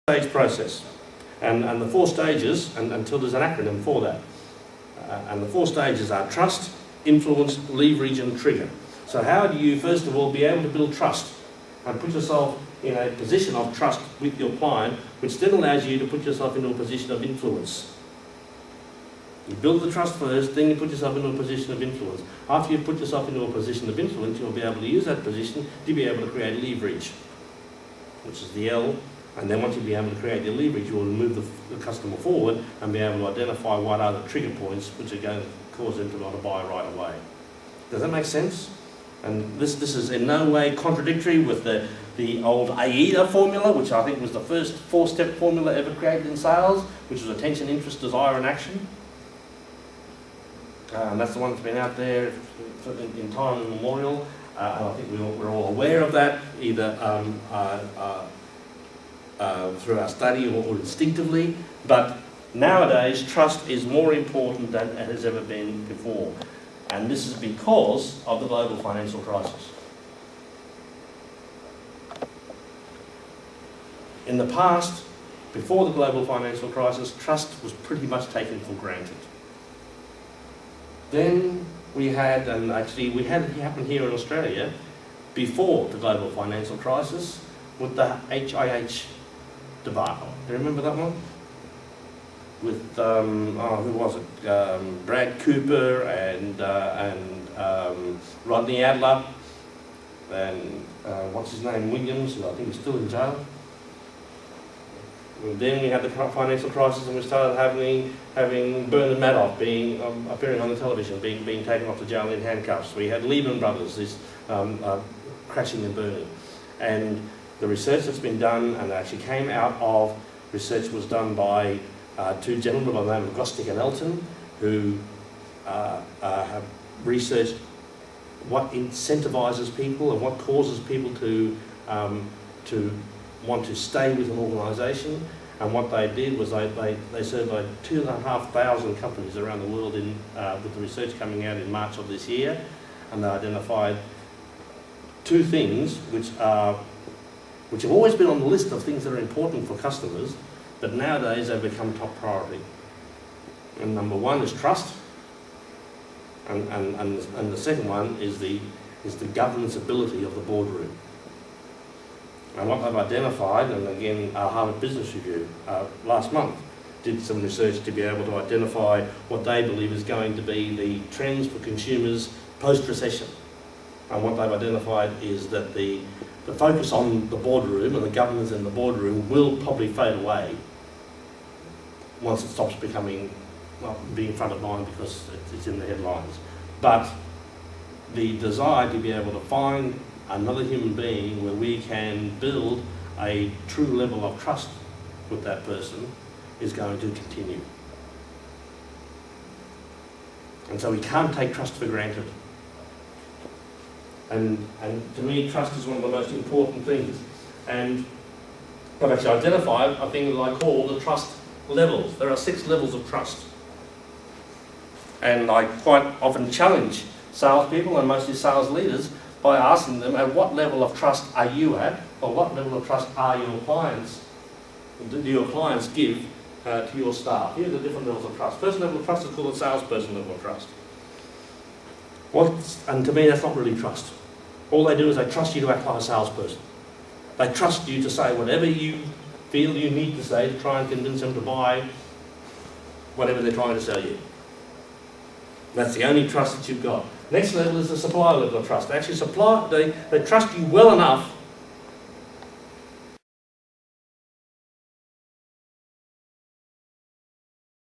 stage process, and the 4 stages, and until there's an acronym for that, and the 4 stages are trust, influence, leverage and trigger. So how do you first of all be able to build trust and put yourself in a position of trust with your client, which then allows you to put yourself into a position of influence. You build the trust first, then you put yourself into a position of influence. After you've put yourself into a position of influence, you'll be able to use that position to be able to create leverage, which is the L. And then once you be able to create your leverage, you will move the customer forward and be able to identify what are the trigger points which are going to cause them to want to buy right away. Does that make sense? And this is in no way contradictory with the old AIDA formula, which I think was the first 4-step formula ever created in sales, which was attention, interest, desire and action. And that's the one that's been out there in time immemorial. And I think we're all aware of that, either through our study or instinctively, but nowadays trust is more important than it has ever been before, and this is because of the global financial crisis. In the past, before the global financial crisis, trust was pretty much taken for granted. Then we had, and actually we had it happen here in Australia before the global financial crisis with the HIH debacle. Do you remember that one? With who was it? Brad Cooper and Rodney Adler and what's his name, Williams, who I think is still in jail. And then we had the financial crisis, and we started having Bernard Madoff being appearing on the television, being taken off to jail in handcuffs. We had Lehman Brothers, this crashing and burning, and the research that's been done, and actually came out of research was done by 2 gentlemen by the name of Gostick and Elton, who have researched what incentivises people and what causes people to want to stay with an organisation. And what they did was they surveyed 2,500 companies around the world with the research coming out in March of this year, and they identified 2 things which have always been on the list of things that are important for customers, but nowadays they've become top priority. And number 1 is trust, and the second one is the governance ability of the boardroom. And what they've identified, and again Harvard Business Review last month did some research to be able to identify what they believe is going to be the trends for consumers post-recession. And what they've identified is that the focus on the boardroom and the governance in the boardroom will probably fade away once it stops being front of mind because it's in the headlines. But the desire to be able to find another human being where we can build a true level of trust with that person is going to continue. And so we can't take trust for granted. And to me, trust is one of the most important things. And I've actually identified a thing that I call the trust levels. There are 6 levels of trust. And I quite often challenge salespeople and mostly sales leaders by asking them, at what level of trust are you at, or what level of trust are your clients, do your clients give to your staff? Here are the different levels of trust. First level of trust is called the salesperson level of trust. And to me, that's not really trust. All they do is they trust you to act like a salesperson. They trust you to say whatever you feel you need to say to try and convince them to buy whatever they're trying to sell you. That's the only trust that you've got. Next level is the supplier level of trust. They actually they trust you well enough